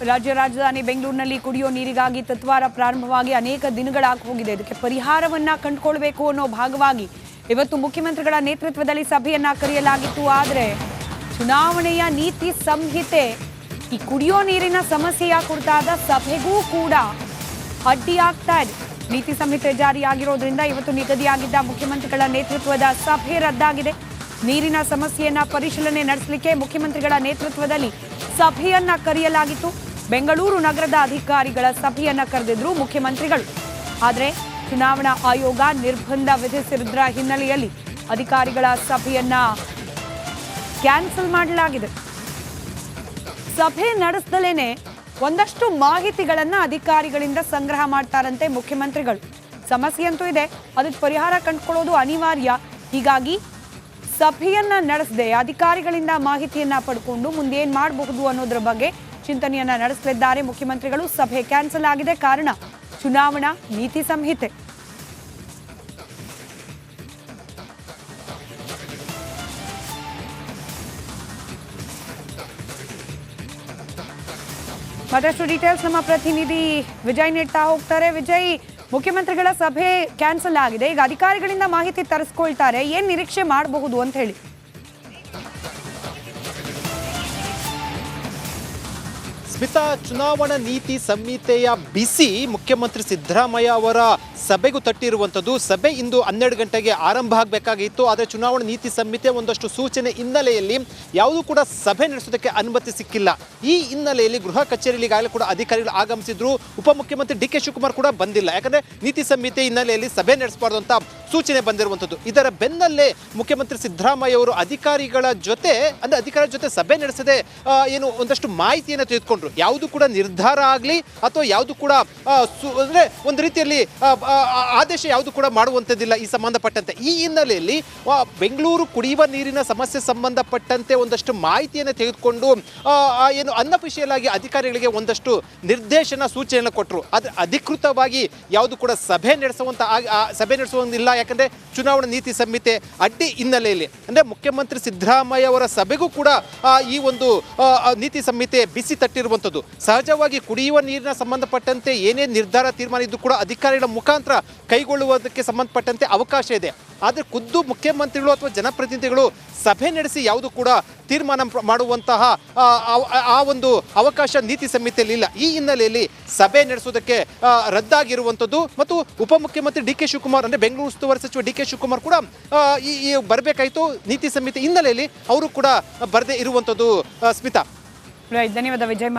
ರಾಜ್ಯ ರಾಜಧಾನಿ ಬೆಂಗಳೂರಿನಲ್ಲಿ ಕುಡಿಯೋ ನೀರಿಗಾಗಿ ತತ್ವಾರ ಪ್ರಾರಂಭವಾಗಿ ಅನೇಕ ದಿನಗಳಾಗಿ ಹೋಗಿದೆ. ಇದಕ್ಕೆ ಪರಿಹಾರವನ್ನ ಕಂಡುಕೊಳ್ಳಬೇಕು ಅನ್ನೋ ಭಾಗವಾಗಿ ಇವತ್ತು ಮುಖ್ಯಮಂತ್ರಿಗಳ ನೇತೃತ್ವದಲ್ಲಿ ಸಭೆಯನ್ನ ಕರೆಯಲಾಗಿತ್ತು. ಆದರೆ ಚುನಾವಣೆಯ ನೀತಿ ಸಂಹಿತೆ ಈ ಕುಡಿಯೋ ನೀರಿನ ಸಮಸ್ಯೆಯ ಕುರಿತಾದ ಸಭೆಗೂ ಕೂಡ ಅಡ್ಡಿಯಾಗ್ತಾ ಇದೆ. ನೀತಿ ಸಂಹಿತೆ ಜಾರಿಯಾಗಿರೋದ್ರಿಂದ ಇವತ್ತು ನಿಗದಿಯಾಗಿದ್ದ ಮುಖ್ಯಮಂತ್ರಿಗಳ ನೇತೃತ್ವದ ಸಭೆ ರದ್ದಾಗಿದೆ. ನೀರಿನ ಸಮಸ್ಯೆಯನ್ನ ಪರಿಶೀಲನೆ ನಡೆಸಲಿಕ್ಕೆ ಮುಖ್ಯಮಂತ್ರಿಗಳ ನೇತೃತ್ವದಲ್ಲಿ ಸಭೆಯನ್ನ ಕರೆಯಲಾಗಿತ್ತು. ಬೆಂಗಳೂರು ನಗರದ ಅಧಿಕಾರಿಗಳ ಸಭೆಯನ್ನ ಕರೆದಿದ್ರು ಮುಖ್ಯಮಂತ್ರಿಗಳು. ಆದರೆ ಚುನಾವಣಾ ಆಯೋಗ ನಿರ್ಬಂಧ ವಿಧಿಸಿರುವುದರ ಹಿನ್ನೆಲೆಯಲ್ಲಿ ಅಧಿಕಾರಿಗಳ ಸಭೆಯನ್ನ ಕ್ಯಾನ್ಸಲ್ ಮಾಡಲಾಗಿದೆ. ಸಭೆ ನಡೆಸದಲೇನೆ ಒಂದಷ್ಟು ಮಾಹಿತಿಗಳನ್ನ ಅಧಿಕಾರಿಗಳಿಂದ ಸಂಗ್ರಹ ಮಾಡ್ತಾರಂತೆ ಮುಖ್ಯಮಂತ್ರಿಗಳು. ಸಮಸ್ಯೆ ಅಂತೂ ಇದೆ, ಅದಕ್ಕೆ ಪರಿಹಾರ ಕಂಡುಕೊಳ್ಳೋದು ಅನಿವಾರ್ಯ. ಹೀಗಾಗಿ ಸಭೆಯನ್ನ ನಡೆಸದೆ ಅಧಿಕಾರಿಗಳಿಂದ ಮಾಹಿತಿಯನ್ನ ಪಡ್ಕೊಂಡು ಮುಂದೇನ್ ಮಾಡಬಹುದು ಅನ್ನೋದ್ರ ಬಗ್ಗೆ ಚಿಂತನೆಯನ್ನ ನಡೆಸಲಿದ್ದಾರೆ ಮುಖ್ಯಮಂತ್ರಿಗಳು. ಸಭೆ ಕ್ಯಾನ್ಸಲ್ ಆಗಿದೆ, ಕಾರಣ ಚುನಾವಣಾ ನೀತಿ ಸಂಹಿತೆ. ಮತ್ತಷ್ಟು ಡೀಟೇಲ್ಸ್ ನಮ್ಮ ಪ್ರತಿನಿಧಿ ವಿಜಯ್ ನೀಡ್ತಾ ಹೋಗ್ತಾರೆ. ವಿಜಯ್, ಮುಖ್ಯಮಂತ್ರಿಗಳ ಸಭೆ ಕ್ಯಾನ್ಸಲ್ ಆಗಿದೆ, ಈಗ ಅಧಿಕಾರಿಗಳಿಂದ ಮಾಹಿತಿ ತರಿಸ್ಕೊಳ್ತಾರೆ, ಏನ್ ನಿರೀಕ್ಷೆ ಮಾಡಬಹುದು ಅಂತ ಹೇಳಿ? ಸ್ಮಿತಾ, ಚುನಾವಣಾ ನೀತಿ ಸಂಹಿತೆಯ ಬಿಸಿ ಮುಖ್ಯಮಂತ್ರಿ ಸಿದ್ದರಾಮಯ್ಯ ಅವರ ಸಭೆಗೂ ತಟ್ಟಿರುವಂಥದ್ದು. ಸಭೆ ಇಂದು 12 ಗಂಟೆಗೆ ಆರಂಭ ಆಗಬೇಕಾಗಿತ್ತು. ಆದರೆ ಚುನಾವಣಾ ನೀತಿ ಸಂಹಿತೆ ಒಂದಷ್ಟು ಸೂಚನೆ ಹಿನ್ನೆಲೆಯಲ್ಲಿ ಯಾವುದೂ ಕೂಡ ಸಭೆ ನಡೆಸೋದಕ್ಕೆ ಅನುಮತಿ ಸಿಕ್ಕಿಲ್ಲ. ಈ ಹಿನ್ನೆಲೆಯಲ್ಲಿ ಗೃಹ ಕಚೇರಿಯಲ್ಲಿ ಈಗಾಗಲೇ ಕೂಡ ಅಧಿಕಾರಿಗಳು ಆಗಮಿಸಿದ್ರು. ಉಪಮುಖ್ಯಮಂತ್ರಿ ಡಿ.ಕೆ. ಶಿವಕುಮಾರ್ ಕೂಡ ಬಂದಿಲ್ಲ, ಯಾಕಂದರೆ ನೀತಿ ಸಂಹಿತೆ ಹಿನ್ನೆಲೆಯಲ್ಲಿ ಸಭೆ ನಡೆಸಬಾರ್ದು ಅಂತ ಸೂಚನೆ ಬಂದಿರುವಂಥದ್ದು. ಇದರ ಬೆನ್ನಲ್ಲೇ ಮುಖ್ಯಮಂತ್ರಿ ಸಿದ್ದರಾಮಯ್ಯ ಅವರು ಅಧಿಕಾರಿಗಳ ಜೊತೆ ಸಭೆ ನಡೆಸದೆ ಏನು ಒಂದಷ್ಟು ಮಾಹಿತಿಯನ್ನು ತೆಗೆದುಕೊಂಡ್ರು. ಯಾವುದು ಕೂಡ ನಿರ್ಧಾರ ಆಗಲಿ ಅಥವಾ ಯಾವುದು ಕೂಡ ಅಂದರೆ ಒಂದು ರೀತಿಯಲ್ಲಿ ಆದೇಶ ಯಾವುದು ಕೂಡ ಮಾಡುವಂಥದ್ದಿಲ್ಲ ಈ ಸಂಬಂಧಪಟ್ಟಂತೆ. ಈ ಹಿನ್ನೆಲೆಯಲ್ಲಿ ಬೆಂಗಳೂರು ಕುಡಿಯುವ ನೀರಿನ ಸಮಸ್ಯೆ ಸಂಬಂಧಪಟ್ಟಂತೆ ಒಂದಷ್ಟು ಮಾಹಿತಿಯನ್ನು ತೆಗೆದುಕೊಂಡು ಏನು ಅನ್ಅಫಿಷಿಯಲ್ ಆಗಿ ಅಧಿಕಾರಿಗಳಿಗೆ ಒಂದಷ್ಟು ನಿರ್ದೇಶನ ಸೂಚನೆಯನ್ನು ಕೊಟ್ಟರು. ಆದರೆ ಅಧಿಕೃತವಾಗಿ ಯಾವುದು ಕೂಡ ಸಭೆ ನಡೆಸುವಂಗಿಲ್ಲ, ಯಾಕಂದರೆ ಚುನಾವಣಾ ನೀತಿ ಸಂಹಿತೆ ಅಡ್ಡಿ ಹಿನ್ನೆಲೆಯಲ್ಲಿ. ಅಂದರೆ ಮುಖ್ಯಮಂತ್ರಿ ಸಿದ್ದರಾಮಯ್ಯ ಅವರ ಸಭೆಗೂ ಕೂಡ ಈ ಒಂದು ನೀತಿ ಸಂಹಿತೆ ಬಿಸಿ ತಟ್ಟಿರುವಂಥದ್ದು. ಸಹಜವಾಗಿ ಕುಡಿಯುವ ನೀರಿನ ಸಂಬಂಧಪಟ್ಟಂತೆ ಏನೇ ನಿರ್ಧಾರ ತೀರ್ಮಾನ ಇದ್ದು ಕೂಡ ಅಧಿಕಾರಿಗಳ ಮುಖಾಂತರ ಕೈಗೊಳ್ಳುವುದಕ್ಕೆ ಸಂಬಂಧಪಟ್ಟಂತೆ ಅವಕಾಶ ಇದೆ. ಆದರೆ ಖುದ್ದು ಮುಖ್ಯಮಂತ್ರಿಗಳು ಅಥವಾ ಜನಪ್ರತಿನಿಧಿಗಳು ಸಭೆ ನಡೆಸಿ ಯಾವುದು ಕೂಡ ತೀರ್ಮಾನ ಮಾಡುವಂತಹ ಆ ಒಂದು ಅವಕಾಶ ನೀತಿ ಸಂಹಿತೆಯಲ್ಲಿ ಇಲ್ಲ. ಈ ಹಿನ್ನೆಲೆಯಲ್ಲಿ ಸಭೆ ನಡೆಸುವುದಕ್ಕೆ ರದ್ದಾಗಿರುವಂಥದ್ದು. ಮತ್ತು ಉಪಮುಖ್ಯಮಂತ್ರಿ ಡಿ.ಕೆ. ಶಿವಕುಮಾರ್ ಅಂದರೆ ಬೆಂಗಳೂರು ಉಸ್ತುವಾರಿ ಸಚಿವ ಡಿ.ಕೆ. ಶಿವಕುಮಾರ್ ಕೂಡ ಈ ಬರಬೇಕಾಯಿತು. ನೀತಿ ಸಂಹಿತೆ ಹಿನ್ನೆಲೆಯಲ್ಲಿ ಅವರು ಕೂಡ ಬರದೇ ಇರುವಂಥದ್ದು. ಸ್ಮಿತಾ, ಧನ್ಯವಾದ ವಿಜಯ್.